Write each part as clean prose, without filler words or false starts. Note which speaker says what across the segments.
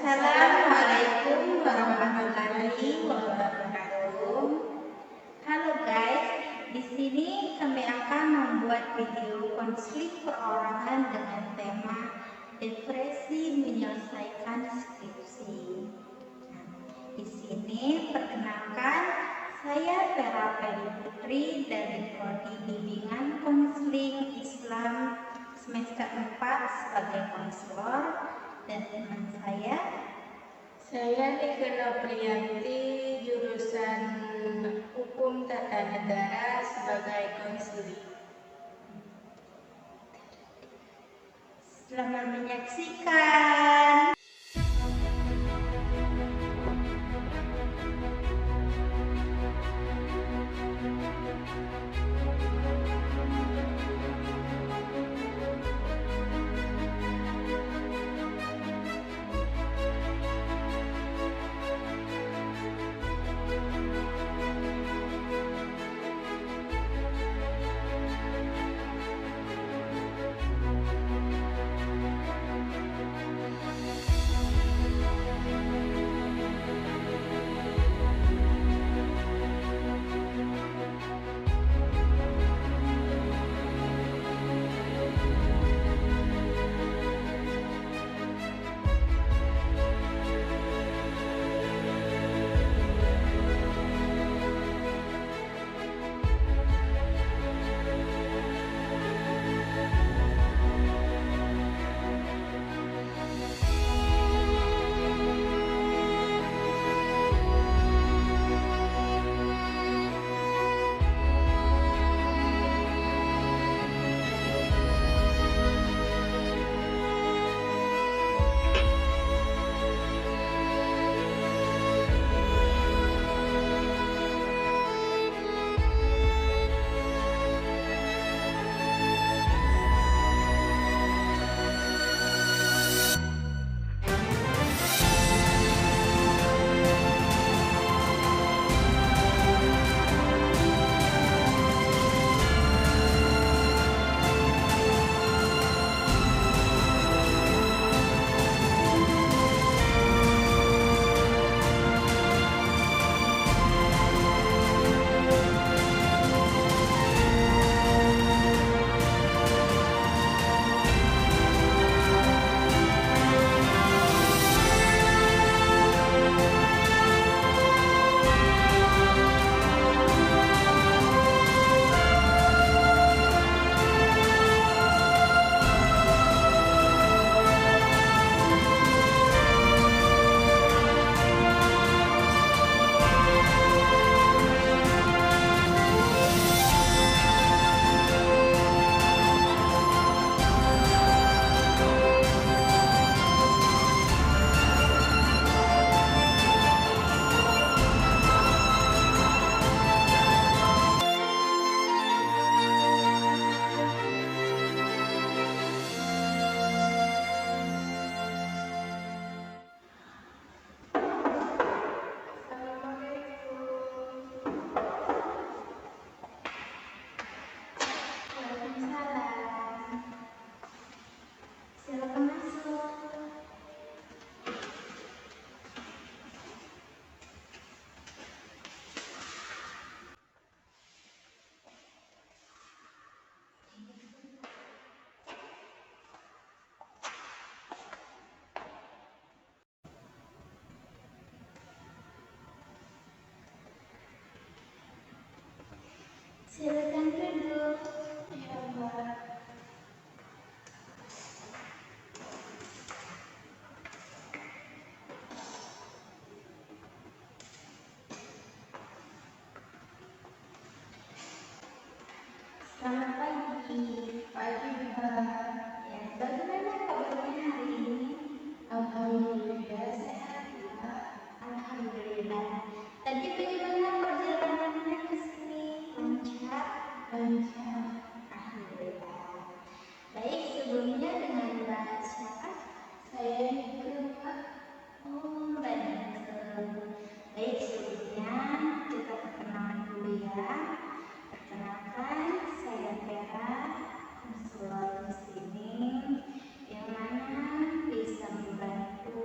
Speaker 1: Assalamualaikum warahmatullahi wabarakatuh. Halo guys, di sini kami akan membuat video konseling perorangan dengan tema depresi menyelesaikan skripsi. Di sini perkenalkan, saya Vera Peli Putri dari Prodi Bimbingan Konseling Islam semester 4 sebagai konselor, dan teman
Speaker 2: saya Nike Noprianti, jurusan Hukum Tata Negara sebagai konseling.
Speaker 1: Selamat menyaksikan. Silakan duduk.
Speaker 2: Ya, Mbak.
Speaker 1: Selamat pagi.
Speaker 2: Pagi, Mbak.
Speaker 1: Ya, bagaimana kabarnya hari ini?
Speaker 2: Alhamdulillah sehat, Mbak.
Speaker 1: Alhamdulillah. Tadi bagaimana perjalanannya ke sini? Lancar?
Speaker 2: Lancar.
Speaker 1: Alhamdulillah. Baik, sebelumnya dengan Mbak siapa?
Speaker 2: Saya Nike, Mbak.
Speaker 1: Oh, Mbak Nike. Baik, sebelumnya kita perkenalan dulu ya. Perkenalkan, saya Vera, konselor di sini, yang mana bisa membantu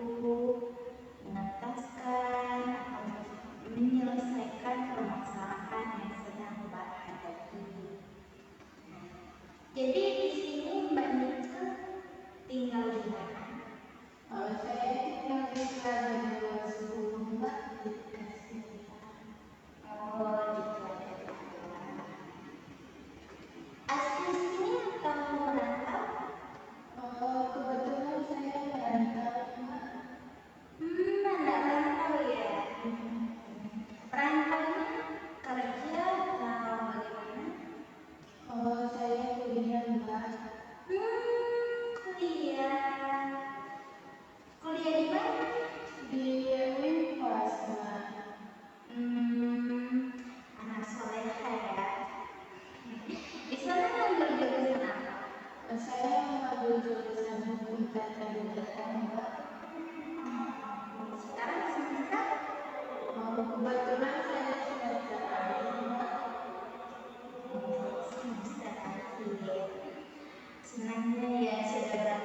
Speaker 1: Senangnya ya sudah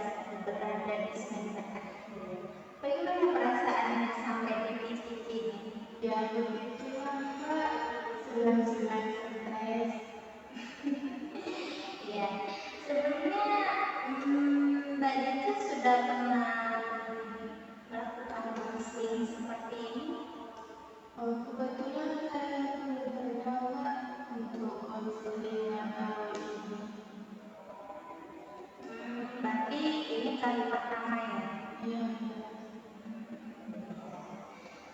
Speaker 1: berada di semester akhir. Bagaimana perasaannya sampai di titik ini?
Speaker 2: Ya begitulah Mbak, senang-senang stres.
Speaker 1: Ya, sebelumnya Mbak Dita sudah pernah melakukan konseling seperti ini?
Speaker 2: Oh, kebetulan saya belum pernah Mbak untuk konseling atau ini.
Speaker 1: Berarti ini kali pertama ya?
Speaker 2: Ya,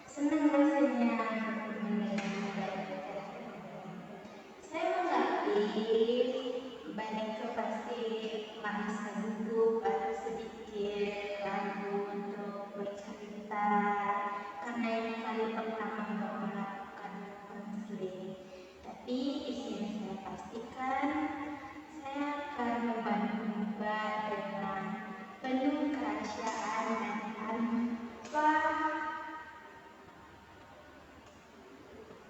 Speaker 1: Senang rasanya mendengar Mbak Dita. Saya mengerti Mbak Dita pasti merasa gugup atau sedikit ragu untuk bercerita karena ini kali pertama Mbak melakukan konseling. Tapi di sini saya pastikan saya akan membantu Mbak dengan penuh kerahasiaan dan tanpa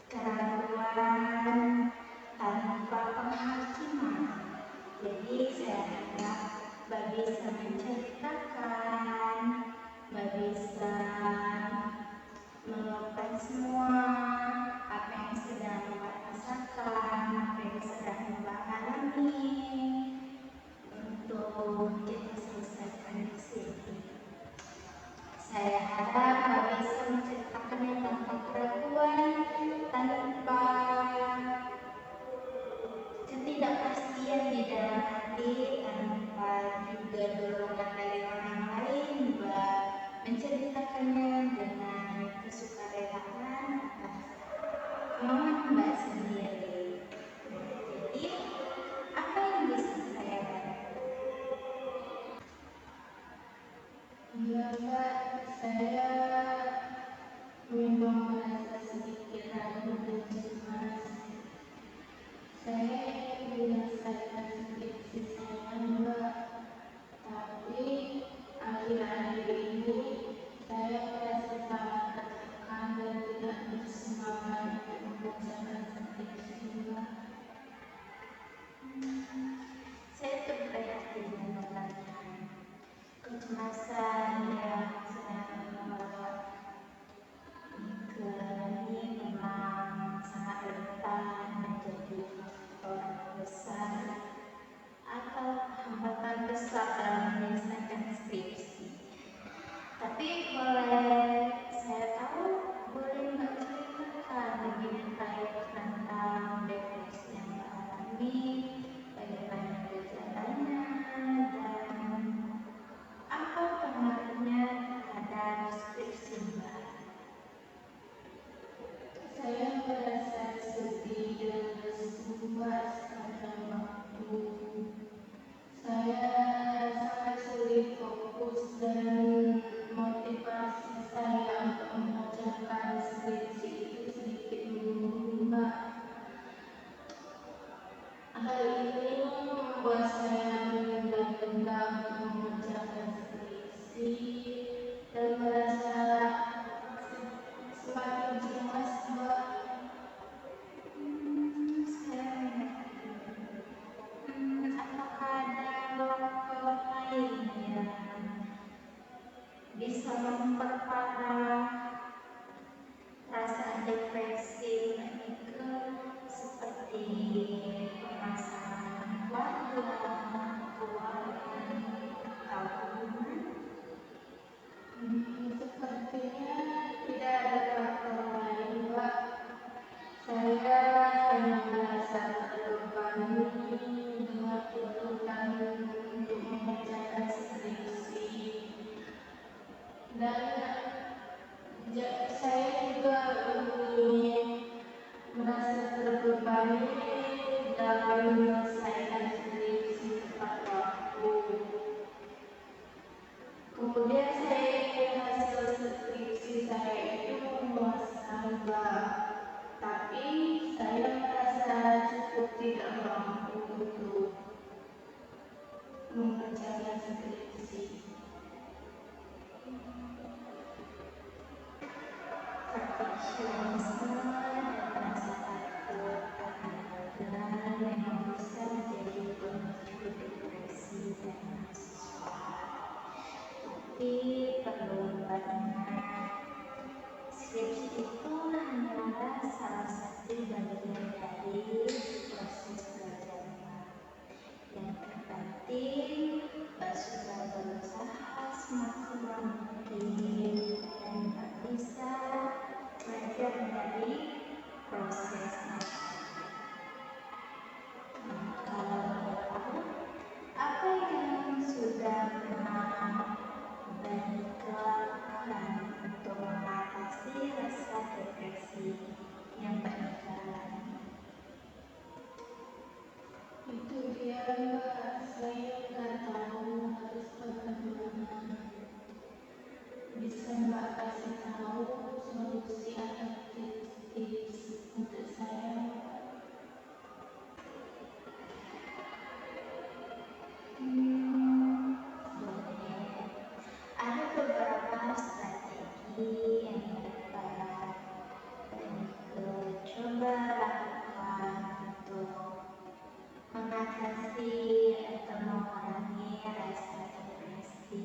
Speaker 1: keraguan, tanpa penghakiman. Jadi saya harap Mbak bisa menceritakan, Mbak bisa meluapkan semua apa yang sedang Mbak rasakan, apa yang sedang Mbak alami untuk kita selesaikan di sini. Saya harap Mbak bisa menceritakannya tanpa keraguan, tanpa ketidakpastian di dalam hati, tanpa juga dorongan dari orang lain. Mbak menceritakannya dengan kesukarelaan atas kemauan Mbak sendiri. Jadi, apa yang bisa saya bantu?
Speaker 2: iya Mbak, saya memang merasa sedikit ragu dan cemas. Saya ingin menyelesaikan skripsi saya Mbak, tapi akhir-akhir ini saya merasa sangat tertekan dan tidak bersemangat untuk mengerjakan skripsi Mbak.
Speaker 1: Saya terprihatin mendengarnya. Kecemasan yang sedang Mbak ini memang sangat rentan menjadi faktor besar atau hambatan besar dalam menyelesaikan skripsi. Tapi boleh saya tahu, boleh Mbak ceritakan lebih detail tentang depresi yang Mbak alami, bagaimana gejalanya, dan apa pengaruhnya terhadap skripsi Mbak?
Speaker 2: Saya merasa sedih dan bersumbat pada waktu. Saya sangat sulit fokus dan motivasi saya untuk mengerjakan skripsi itu sedikit menurun Mbak. Hal ini membuat saya menunda-nunda untuk mengerjakan skripsi dan merasa semakin cemas Mbak.
Speaker 1: Saya mengerti. Apakah ada faktor lain yang bisa memperparah perasaan depresi itu seperti permasalahan keluarga, keuangan, atau hubungan?
Speaker 2: Sepertinya tidak ada faktor lain Mbak. Saya hanya merasa terbebani dengan tuntutan untuk mengerjakan skripsi dan saya juga ingin merasa terbebani dalam menyelesaikan skripsi tepat waktu. Kemudian saya ingin hasil skripsi saya itu memuaskan Mbak, tapi saya merasa cukup tidak mampu untuk mengerjakan skripsi.
Speaker 1: Perfeksionisme dan rasa takut akan gagal memang bisa menjadi pemicu depresi. perlu banget. Skripsi itu hanyalah salah satu bagian dari proses belajarnya. Yang terpenting, Mbak sudah berusaha semaksimal mungkin dan Mbak bisa belajar dari prosesnya. Kalau menurut aku, apa yang sudah pernah Mbak lakukan untuk mengatasi rasa depresi yang Mbak alami?
Speaker 2: Itu dia Mbak, saya nggak tahu harus bagaimana. Bisa Mbak kasih tahu solusi atau tips untuk saya?
Speaker 1: Boleh. Ada beberapa strategi yang dapat coba lakukan untuk mengatasi atau mengurangi rasa depresi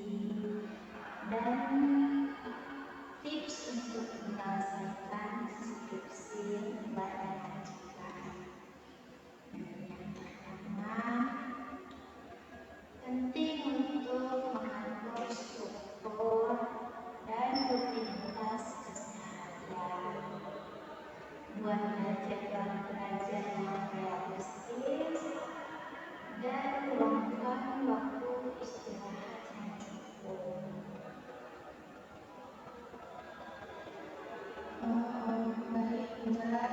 Speaker 1: dan tips untuk menyelesaikan skripsi Mbak dengan cepat. Yang pertama, penting untuk mengatur struktur dan rutinitas keseharian. Buatlah jadwal belajar yang realistis dan luangkan waktu istirahat yang cukup.
Speaker 2: Baik Mbak,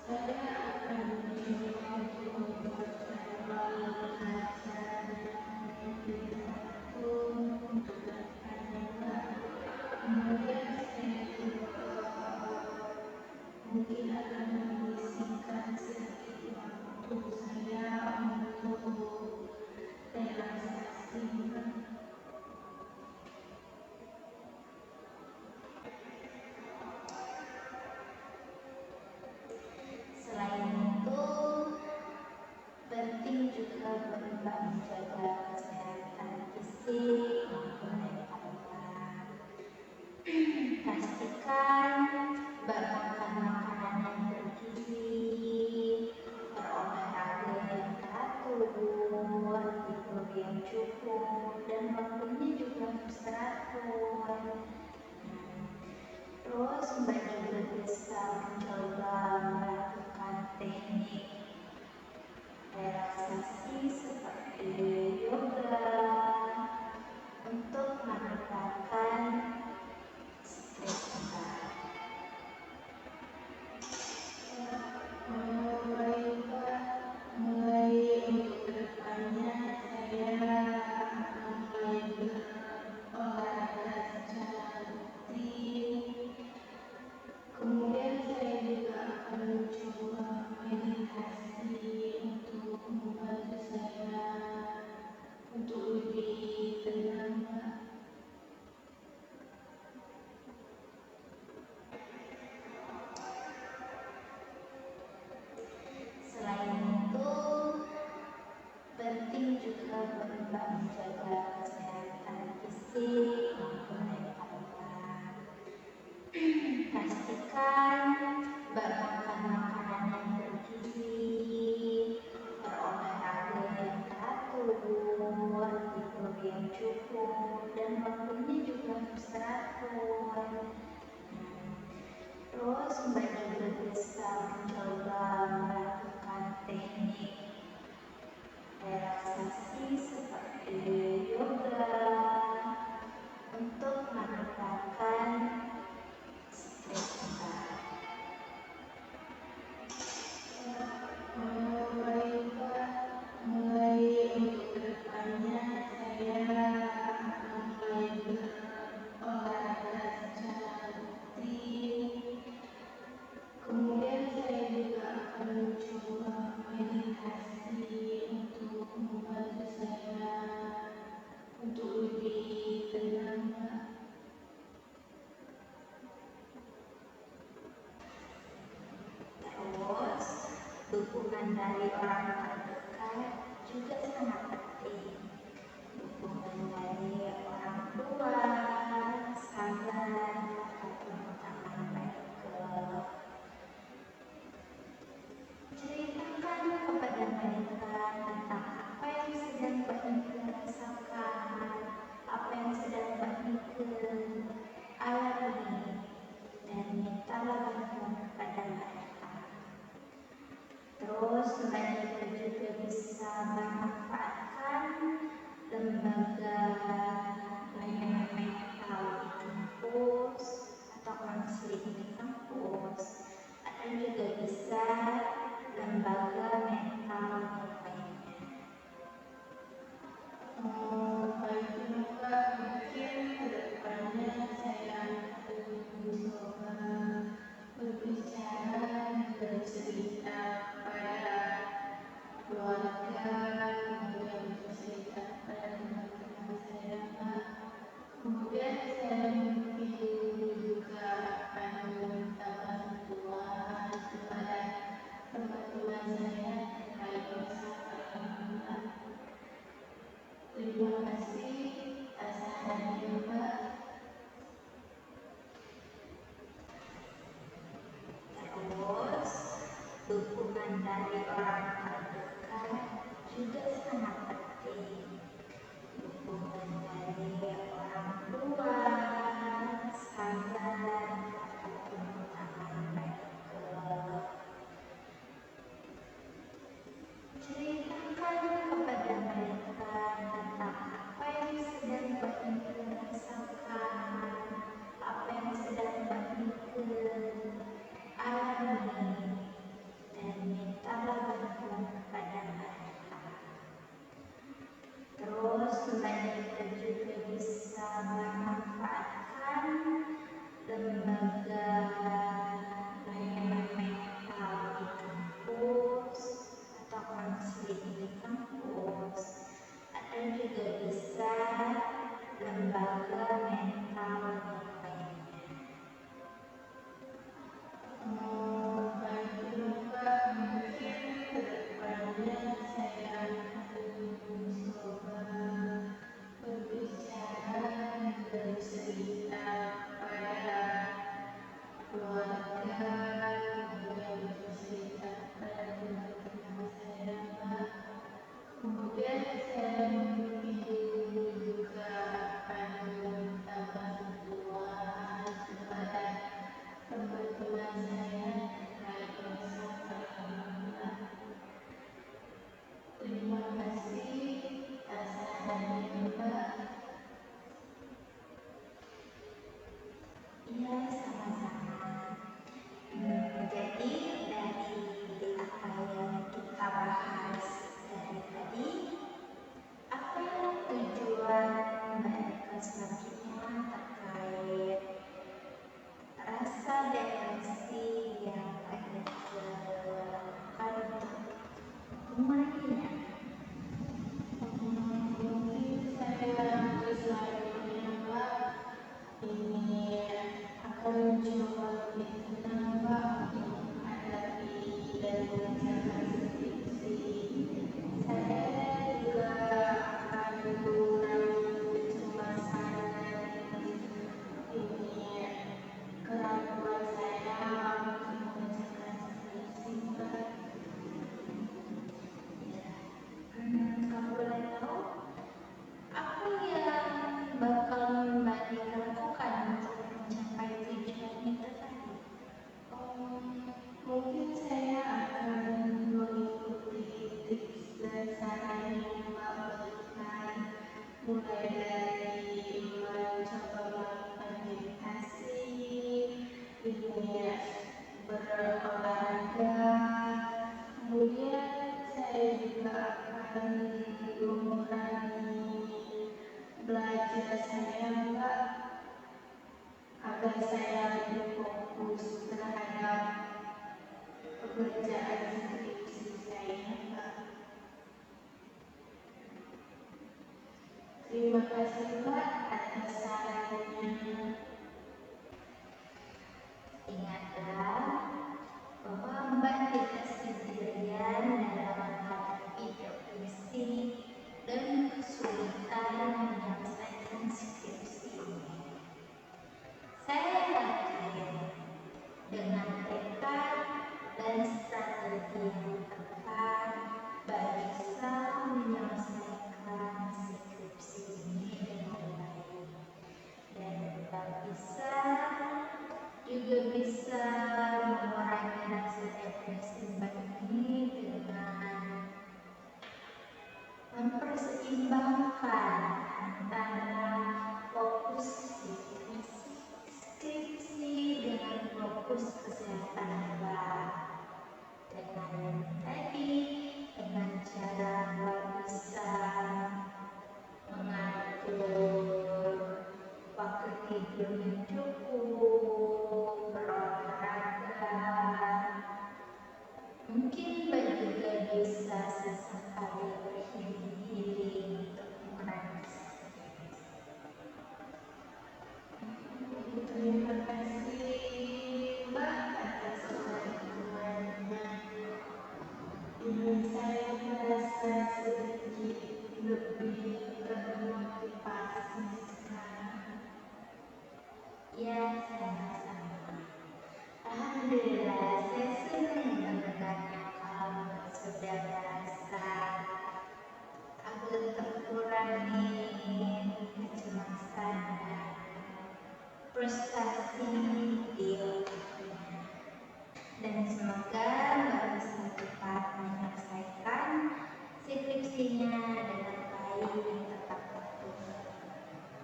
Speaker 2: saya akan mencoba untuk membuat jadwal belajar yang lebih teratur untuk kedepannya Mbak. Kemudian saya juga mungkin akan menyisihkan sedikit waktu saya untuk relaksasi Mbak.
Speaker 1: Selain itu, penting juga Mbak menjaga kesehatan fisik maupun mental. Pastikan Mbak makan makanan yang bergizi, berolahraga yang teratur, tidur yang cukup, dan waktunya juga harus teratur. Terus Mbak juga bisa mencoba melakukan teknik relaksasi seperti yoga untuk meredakan stres Mbak.
Speaker 2: Baik Pak, mulai untuk kedepannya saya akan mulai berolahraga secara rutin. Kemudian saya juga akan mencoba meditasi untuk membantu saya untuk lebih tenang Pak.
Speaker 1: Selain itu, penting juga Mbak menjaga kesehatan fisik maupun mental. Pastikan Mbak makan makanan yang bergizi, berolahraga yang teratur, tidur yang cukup, dan waktunya juga harus teratur. Terus Mbak juga bisa mencoba melakukan teknik relaksasi seperti yoga untuk meredakan stres Mbak.
Speaker 2: Baik Pak, mulai untuk kedepannya saya akan mulai berolahraga secara rutin. Kemudian saya juga akan mencoba meditasi untuk membantu saya untuk lebih tenang Pak.
Speaker 1: Terus, dukungan dari orang terdekat juga sangat penting. Dukungan dari
Speaker 2: Terima kasih atas sarannya, Mbak.
Speaker 1: Terus, dukungan dari orang terdekat juga sangat penting. Dukungan dari orang tua, sahabat, ataupun teman baik. Ceritakan kepada mereka tentang apa yang sedang Mbak Nike rasakan, apa yang sedang Mbak Nike alami, dan mintalah bantuan kepada mereka. Terus Mbak Nike juga bisa memanfaatkan lembaga layanan mental di kampus atau konseling di kampus, atau juga bisa lembaga mental yang lainnya.
Speaker 2: Bagi Mbak, mungkin kedepannya saya akan mencoba berbicara dan bercerita pada keluarga, kemudian bercerita pada teman-teman saya, Mbak. Kemudian saya mungkin juga akan meminta bantuan kepada teman-teman saya terkait masalah ini, Mbak. Terima kasih atas sarannya, Mbak.
Speaker 1: Iya, sama-sama. Jadi dari apa yang kita bahas dari tadi, apa yang tujuan Mbak Nike selanjutnya terkait rasa depresi yang Mbak Nike lakukan untuk menguranginya?
Speaker 2: Mungkin saya selanjutnya, Mbak, ini akan mencoba lebih tenang, Mbak, untuk menghadapi dan mengerjakan skripsi. Saya juga akan mengurangi kecemasan dan ini keraguan saya untuk mengerjakan skripsi, Mbak.
Speaker 1: Kalau boleh tahu, apa yang bakal Mbak Nike lakukan untuk mencapai tujuan itu tadi?
Speaker 2: Mungkin saya akan mengikuti tips dan saran yang Mbak berikan, mulai dari mencoba melakukan meditasi, ini berolahraga, kemudian saya juga akan mengurangi belajar saya, Mbak, agar saya lebih fokus terhadap pekerjaan skripsi saya, Mbak. Terima kasih, Mbak, atas sarannya.
Speaker 1: Ingatlah bahwa Mbak tidak sendirian dalam menghadapi depresi dan kesulitan menyelesaikan skripsi ini. Saya yakin dengan tekad dan strategi yang tepat, Mbak bisa menyelesaikan skripsi ini dengan baik, dan Mbak juga bisa mengurangi rasa depresi Mbak ini dengan memperseimbangkan antara fokus skripsi dengan fokus kesehatan Mbak. Dengan tadi, dengan cara Mbak bisa mengatur waktu tidur yang cukup, berolahraga, mungkin Mbak juga bisa sesekali berhealing untuk mengurangi stres.
Speaker 2: Terima kasih, Mbak, atas bantuannya. Ini saya merasa sedikit
Speaker 1: lebih termotivasi sekarang.
Speaker 2: Ya, sama-sama. Alhamdulillah, saya senang mendengarnya kalau sudah merasa aku terkurangi kecemasan dan frustasi di otaknya. Dan semoga Mbak bisa cepat menyelesaikan skripsinya dengan baik dan tepat waktu.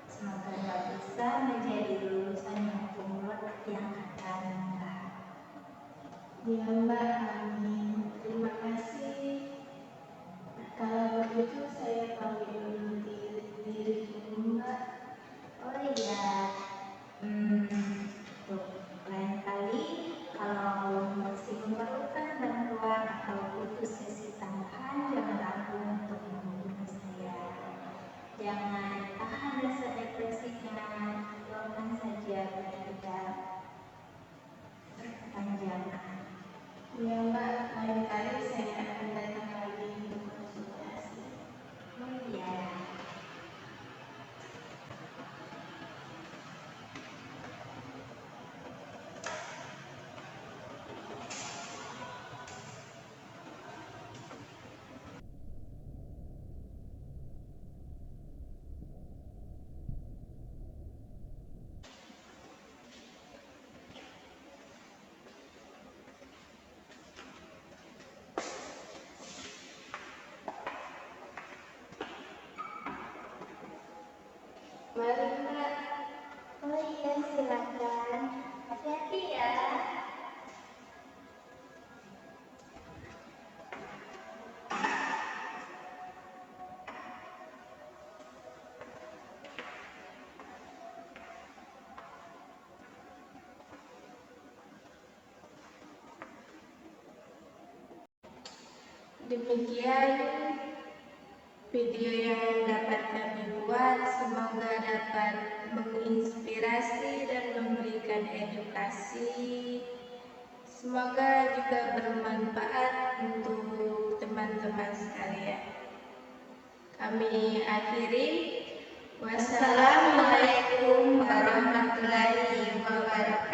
Speaker 2: Semoga Mbak bisa menjadi lulusan yang kumlot yang akan Mbak.
Speaker 1: Ya Mbak, amin. Terima kasih. Kalau begitu saya pamit undur diri dulu Mbak.
Speaker 2: Oh iya, untuk lain kali kalau masih memerlukan bantuan atau butuh sesi tambahan, jangan ragu untuk menghubungi saya. Jangan tahan rasa depresinya, luapkan saja biar tidak berkepanjangan.
Speaker 1: Ya Mbak, lain kali saya akan datang lagi untuk konsultasi.
Speaker 2: Oh iya.
Speaker 1: Mari Mbak.
Speaker 2: Oh iya, silakan. Hati-hati ya.
Speaker 1: Demikian video yang dapat kami buat, semoga dapat menginspirasi dan memberikan edukasi. Semoga juga bermanfaat untuk teman-teman sekalian. Kami akhiri. Wassalamualaikum warahmatullahi wabarakatuh.